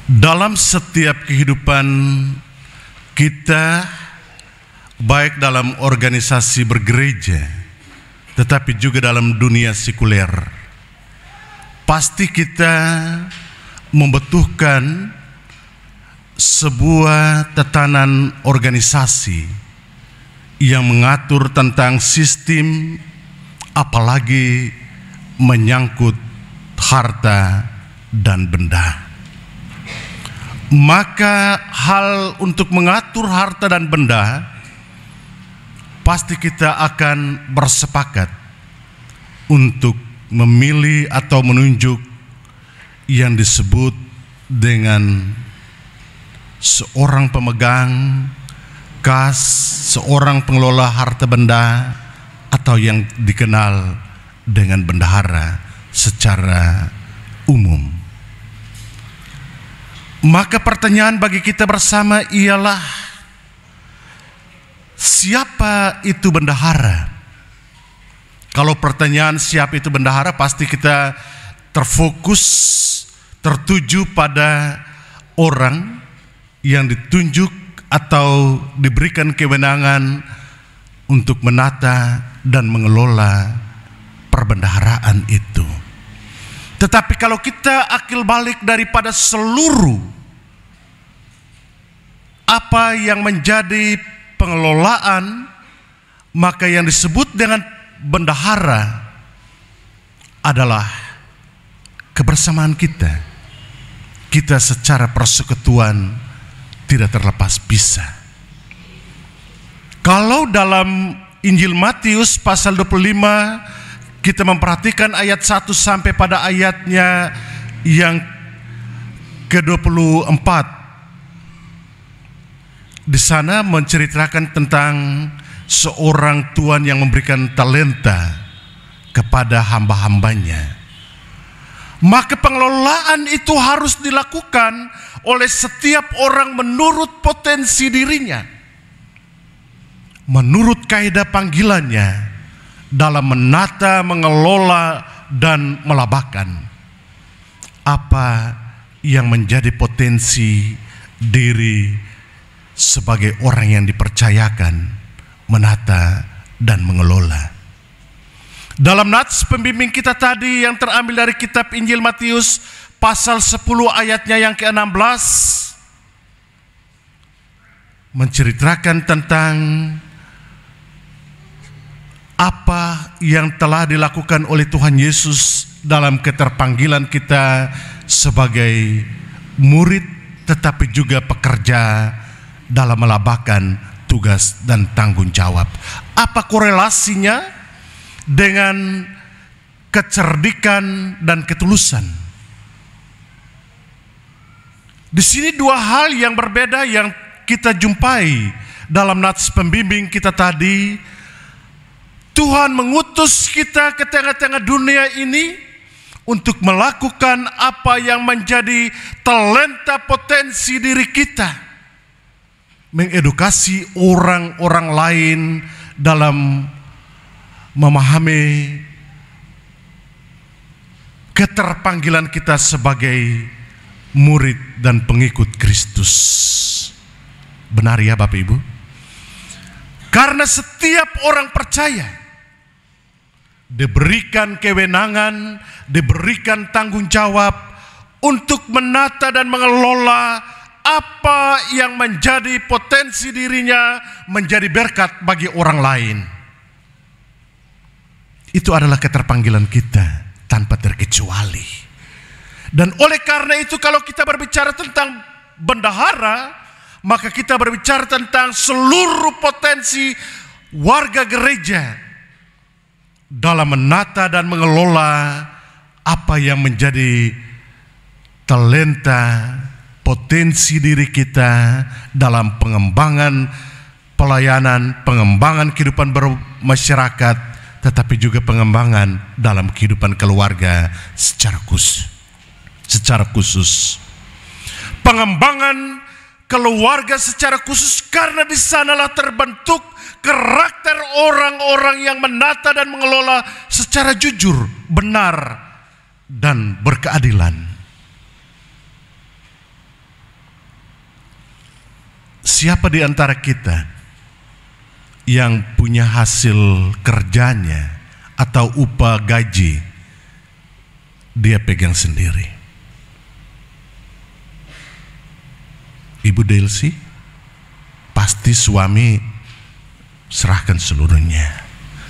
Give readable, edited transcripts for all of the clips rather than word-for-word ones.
Dalam setiap kehidupan kita, baik dalam organisasi bergereja, tetapi juga dalam dunia sekuler, pasti kita membutuhkan sebuah tatanan organisasi yang mengatur tentang sistem, apalagi menyangkut harta dan benda. Maka hal untuk mengatur harta dan benda, pasti kita akan bersepakat untuk memilih atau menunjuk yang disebut dengan seorang pemegang kas, seorang pengelola harta benda, atau yang dikenal dengan bendahara secara umum. Maka pertanyaan bagi kita bersama ialah, siapa itu bendahara? Kalau pertanyaan siapa itu bendahara, pasti kita terfokus, tertuju pada orang yang ditunjuk atau diberikan kewenangan untuk menata dan mengelola perbendaharaan itu. Tetapi kalau kita akil balik daripada seluruh apa yang menjadi pengelolaan, maka yang disebut dengan bendahara adalah kebersamaan kita. Kita secara persekutuan tidak terlepas pisah. Kalau dalam Injil Matius pasal 25 kita memperhatikan ayat 1 sampai pada ayatnya yang ke-24. Di sana menceritakan tentang seorang tuan yang memberikan talenta kepada hamba-hambanya. Maka pengelolaan itu harus dilakukan oleh setiap orang menurut potensi dirinya, menurut kaidah panggilannya, dalam menata, mengelola, dan melabakan apa yang menjadi potensi diri sebagai orang yang dipercayakan menata dan mengelola. Dalam nats pembimbing kita tadi yang terambil dari kitab Injil Matius pasal 10 ayatnya yang ke-16 menceritakan tentang apa yang telah dilakukan oleh Tuhan Yesus dalam keterpanggilan kita sebagai murid, tetapi juga pekerja dalam melabakan tugas dan tanggung jawab. Apa korelasinya dengan kecerdikan dan ketulusan? Di sini dua hal yang berbeda yang kita jumpai dalam nats pembimbing kita tadi. Tuhan mengutus kita ke tengah-tengah dunia ini untuk melakukan apa yang menjadi talenta potensi diri kita, mengedukasi orang-orang lain dalam memahami keterpanggilan kita sebagai murid dan pengikut Kristus. Benar ya Bapak Ibu? Karena setiap orang percaya diberikan kewenangan, diberikan tanggung jawab untuk menata dan mengelola apa yang menjadi potensi dirinya menjadi berkat bagi orang lain. Itu adalah keterpanggilan kita tanpa terkecuali. Dan oleh karena itu kalau kita berbicara tentang bendahara, maka kita berbicara tentang seluruh potensi warga gereja dalam menata dan mengelola apa yang menjadi talenta, potensi diri kita dalam pengembangan pelayanan, pengembangan kehidupan bermasyarakat, tetapi juga pengembangan dalam kehidupan keluarga secara khusus. Pengembangan keluarga secara khusus karena di sanalah terbentuk karakter orang-orang yang menata dan mengelola secara jujur, benar, dan berkeadilan. siapa di antara kita yang punya hasil kerjanya atau upah gaji dia pegang sendiri? Ibu Delsi, pasti suami serahkan seluruhnya.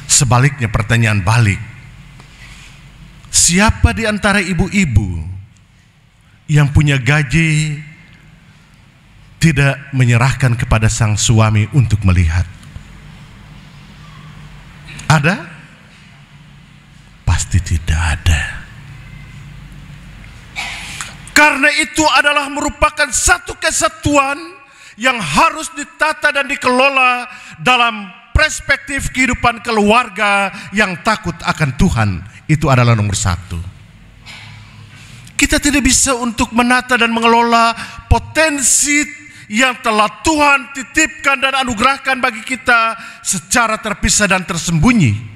Sebaliknya, pertanyaan balik, siapa di antara ibu-ibu yang punya gaji tidak menyerahkan kepada sang suami untuk melihat? Ada? Pasti tidak ada. Karena itu adalah merupakan satu kesatuan yang harus ditata dan dikelola dalam perspektif kehidupan keluarga yang takut akan Tuhan. Itu adalah nomor satu. Kita tidak bisa untuk menata dan mengelola potensi yang telah Tuhan titipkan dan anugerahkan bagi kita secara terpisah dan tersembunyi.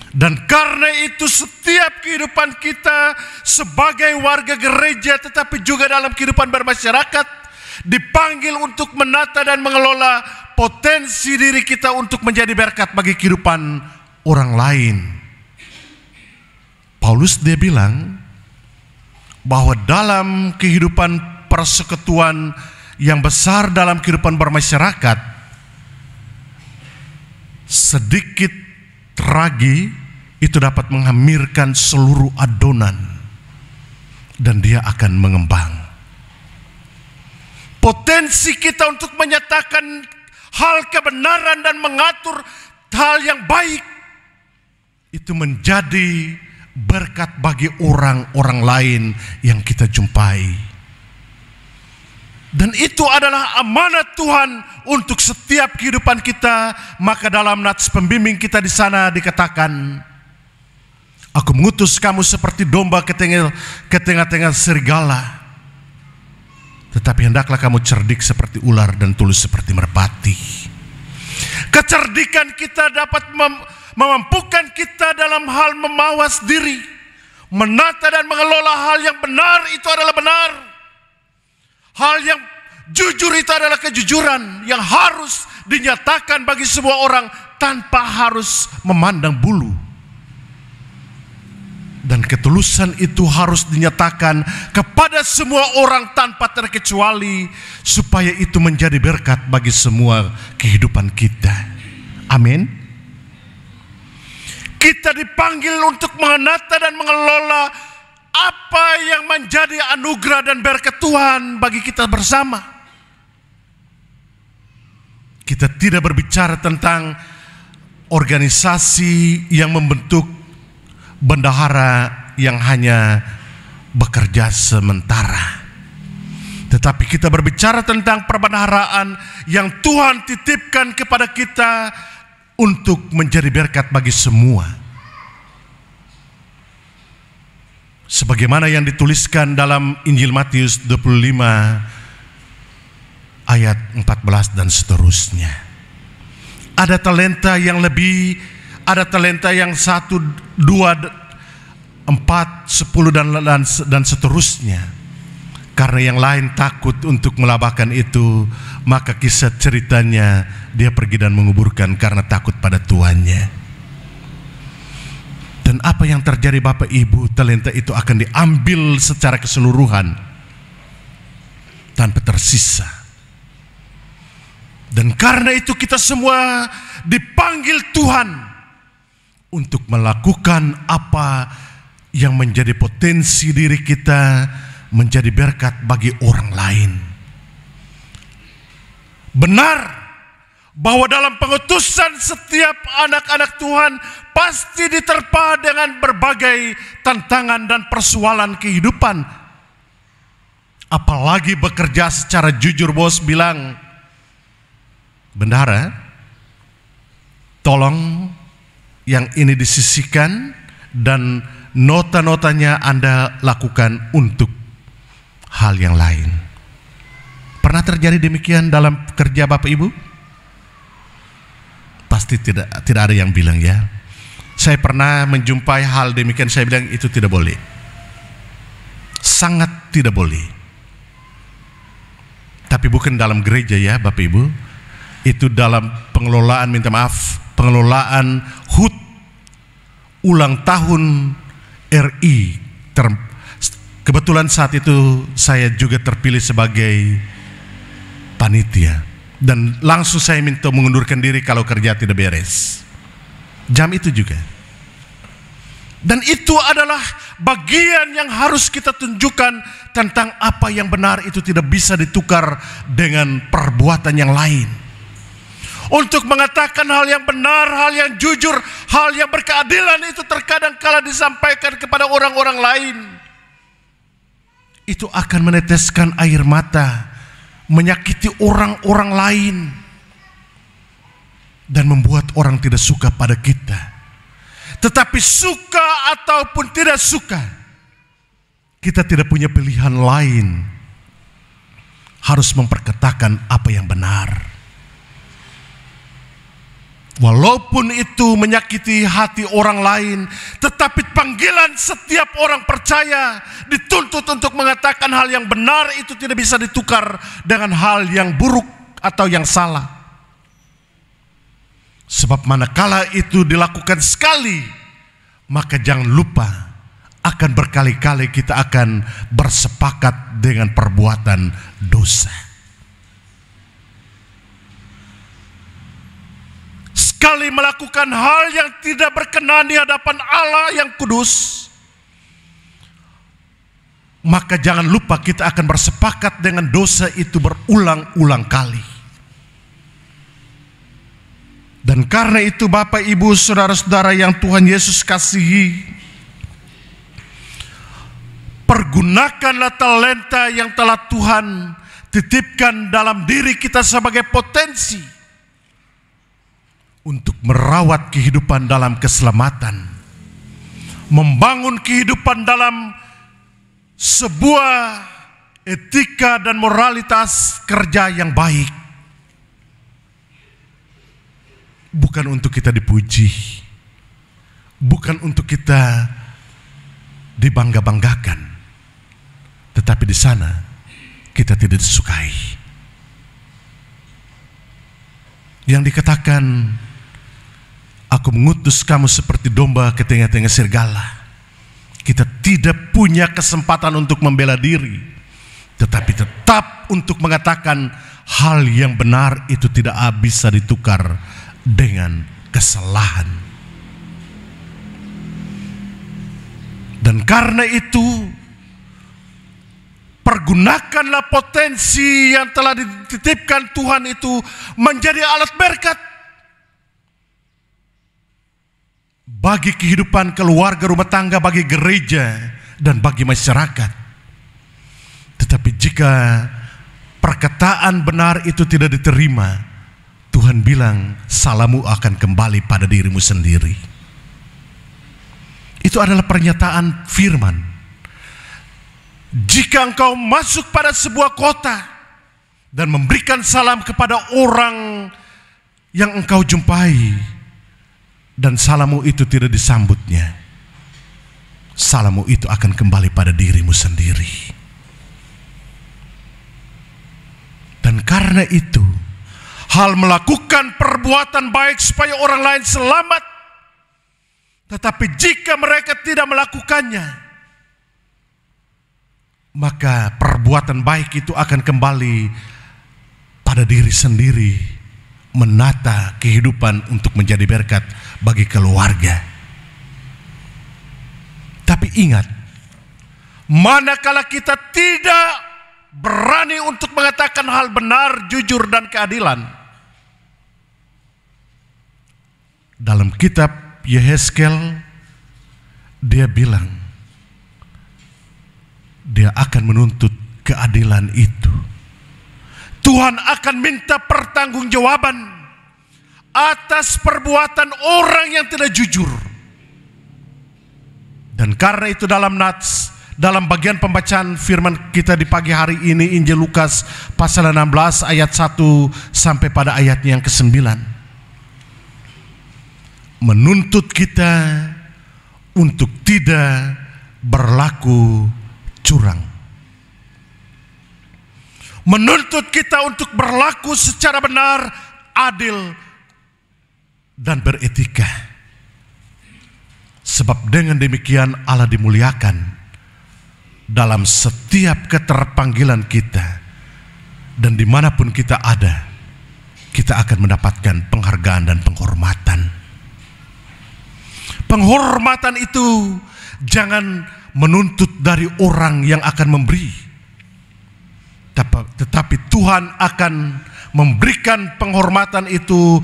Dan karena itu setiap kehidupan kita sebagai warga gereja, tetapi juga dalam kehidupan bermasyarakat, dipanggil untuk menata dan mengelola potensi diri kita untuk menjadi berkat bagi kehidupan orang lain. Paulus dia bilang bahwa dalam kehidupan persekutuan yang besar dalam kehidupan bermasyarakat, sedikit ragi itu dapat menghamirkan seluruh adonan dan dia akan mengembang. Potensi kita untuk menyatakan hal kebenaran dan mengatur hal yang baik itu menjadi berkat bagi orang-orang lain yang kita jumpai. Dan itu adalah amanat Tuhan untuk setiap kehidupan kita. Maka dalam nats pembimbing kita di sana dikatakan, aku mengutus kamu seperti domba ke tengah-tengah serigala, tetapi hendaklah kamu cerdik seperti ular dan tulus seperti merpati. Kecerdikan kita dapat memampukan kita dalam hal memawas diri, menata dan mengelola hal yang benar itu adalah benar. Hal yang jujur itu adalah kejujuran yang harus dinyatakan bagi semua orang tanpa harus memandang bulu. Dan ketulusan itu harus dinyatakan kepada semua orang tanpa terkecuali, supaya itu menjadi berkat bagi semua kehidupan kita. Amin. Kita dipanggil untuk menata dan mengelola apa yang menjadi anugerah dan berkat Tuhan bagi kita bersama. Kita tidak berbicara tentang organisasi yang membentuk bendahara yang hanya bekerja sementara, tetapi kita berbicara tentang perbendaharaan yang Tuhan titipkan kepada kita untuk menjadi berkat bagi semua. Sebagaimana yang dituliskan dalam Injil Matius 25 ayat 14 dan seterusnya. Ada talenta yang lebih, ada talenta yang 1, 2, 4, 10 dan seterusnya. Karena yang lain takut untuk melabahkan itu, maka kisah ceritanya dia pergi dan menguburkan karena takut pada tuannya. Dan apa yang terjadi Bapak Ibu, talenta itu akan diambil secara keseluruhan tanpa tersisa. Dan karena itu kita semua dipanggil Tuhan untuk melakukan apa yang menjadi potensi diri kita menjadi berkat bagi orang lain. Benar bahwa dalam pengutusan setiap anak-anak Tuhan pasti diterpa dengan berbagai tantangan dan persoalan kehidupan. Apalagi bekerja secara jujur, bos bilang, bendahara, tolong yang ini disisihkan dan nota-notanya Anda lakukan untuk hal yang lain. Pernah terjadi demikian dalam kerja Bapak Ibu? Pasti tidak ada yang bilang ya. Saya pernah menjumpai hal demikian, saya bilang itu tidak boleh. Sangat tidak boleh. Tapi bukan dalam gereja ya Bapak Ibu. Itu dalam pengelolaan, pengelolaan HUT ulang tahun RI. Kebetulan saat itu saya juga terpilih sebagai panitia. Dan langsung saya minta mengundurkan diri kalau kerja tidak beres. Jam itu juga. Dan itu adalah bagian yang harus kita tunjukkan tentang apa yang benar itu tidak bisa ditukar dengan perbuatan yang lain. Untuk mengatakan hal yang benar, hal yang jujur, hal yang berkeadilan itu terkadang kala disampaikan kepada orang-orang lain, itu akan meneteskan air mata, menyakiti orang-orang lain, dan membuat orang tidak suka pada kita. Tetapi suka ataupun tidak suka, kita tidak punya pilihan lain, harus memperkatakan apa yang benar. Walaupun itu menyakiti hati orang lain, tetapi panggilan setiap orang percaya dituntut untuk mengatakan hal yang benar itu tidak bisa ditukar dengan hal yang buruk atau yang salah. Sebab manakala itu dilakukan sekali, maka jangan lupa akan berkali-kali kita akan bersepakat dengan perbuatan dosa. Sekali melakukan hal yang tidak berkenan di hadapan Allah yang kudus, maka jangan lupa kita akan bersepakat dengan dosa itu berulang-ulang kali. Dan karena itu Bapak Ibu Saudara-saudara yang Tuhan Yesus kasihi, pergunakanlah talenta yang telah Tuhan titipkan dalam diri kita sebagai potensi untuk merawat kehidupan dalam keselamatan, membangun kehidupan dalam sebuah etika dan moralitas kerja yang baik. Bukan untuk kita dipuji, bukan untuk kita dibangga-banggakan, tetapi di sana kita tidak disukai. Yang dikatakan, aku mengutus kamu seperti domba ke tengah-tengah serigala. Kita tidak punya kesempatan untuk membela diri, tetapi tetap untuk mengatakan hal yang benar itu tidak bisa ditukar dengan kesalahan. Dan karena itu, pergunakanlah potensi yang telah dititipkan Tuhan itu menjadi alat berkat bagi kehidupan keluarga, rumah tangga, bagi gereja, dan bagi masyarakat. Tetapi jika perkataan benar itu tidak diterima, Tuhan bilang salahmu akan kembali pada dirimu sendiri. Itu adalah pernyataan firman. Jika engkau masuk pada sebuah kota dan memberikan salam kepada orang yang engkau jumpai, dan salammu itu tidak disambutnya, salammu itu akan kembali pada dirimu sendiri. Dan karena itu, hal melakukan perbuatan baik supaya orang lain selamat, tetapi jika mereka tidak melakukannya, maka perbuatan baik itu akan kembali pada diri sendiri, menata kehidupan untuk menjadi berkat bagi keluarga. Tapi ingat, manakala kita tidak berani untuk mengatakan hal benar, jujur, dan keadilan, dalam kitab Yehezkel dia bilang dia akan menuntut keadilan itu. Tuhan akan minta pertanggungjawaban atas perbuatan orang yang tidak jujur. Dan karena itu dalam bagian pembacaan firman kita di pagi hari ini, Injil Lukas pasal 16 ayat 1 sampai pada ayatnya yang ke-9, menuntut kita untuk tidak berlaku curang, menuntut kita untuk berlaku secara benar, adil, dan beretika. Sebab dengan demikian Allah dimuliakan dalam setiap keterpanggilan kita, dan dimanapun kita ada, kita akan mendapatkan penghargaan dan penghormatan. Penghormatan itu jangan menuntut dari orang yang akan memberi, tetapi Tuhan akan memberikan penghormatan itu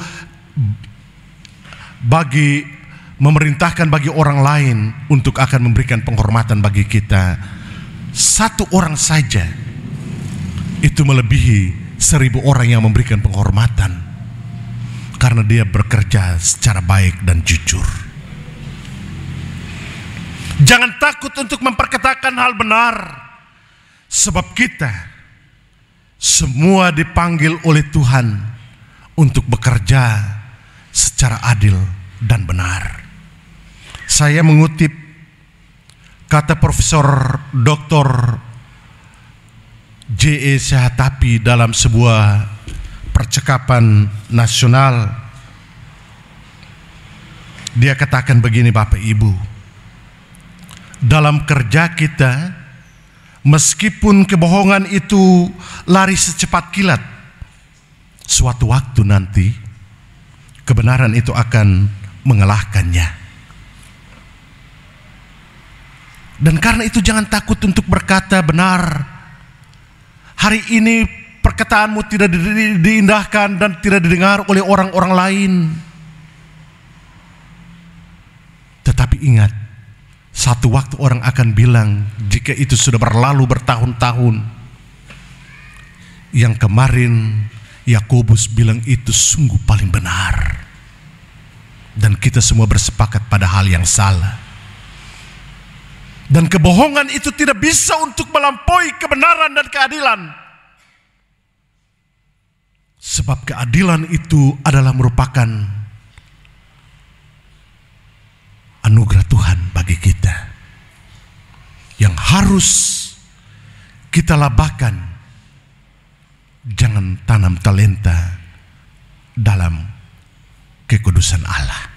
memerintahkan bagi orang lain untuk akan memberikan penghormatan bagi kita. Satu orang saja itu melebihi 1000 orang yang memberikan penghormatan, karena dia bekerja secara baik dan jujur. Jangan takut untuk memperkatakan hal benar, sebab kita semua dipanggil oleh Tuhan untuk bekerja secara adil dan benar. Saya mengutip kata Profesor Dr. J.E. Sehatapi dalam sebuah percakapan nasional. Dia katakan begini, Bapak Ibu, dalam kerja kita, meskipun kebohongan itu lari secepat kilat, suatu waktu nanti kebenaran itu akan mengalahkannya. Dan karena itu jangan takut untuk berkata benar. Hari ini perkataanmu tidak diindahkan dan tidak didengar oleh orang-orang lain. Tetapi ingat, satu waktu orang akan bilang, jika itu sudah berlalu bertahun-tahun, yang kemarin Yakobus bilang itu sungguh paling benar. Dan kita semua bersepakat pada hal yang salah. Dan kebohongan itu tidak bisa untuk melampaui kebenaran dan keadilan. Sebab keadilan itu adalah merupakan anugerah Tuhan bagi kita, yang harus kita labahkan. Jangan tanam talenta dalam kekudusan Allah.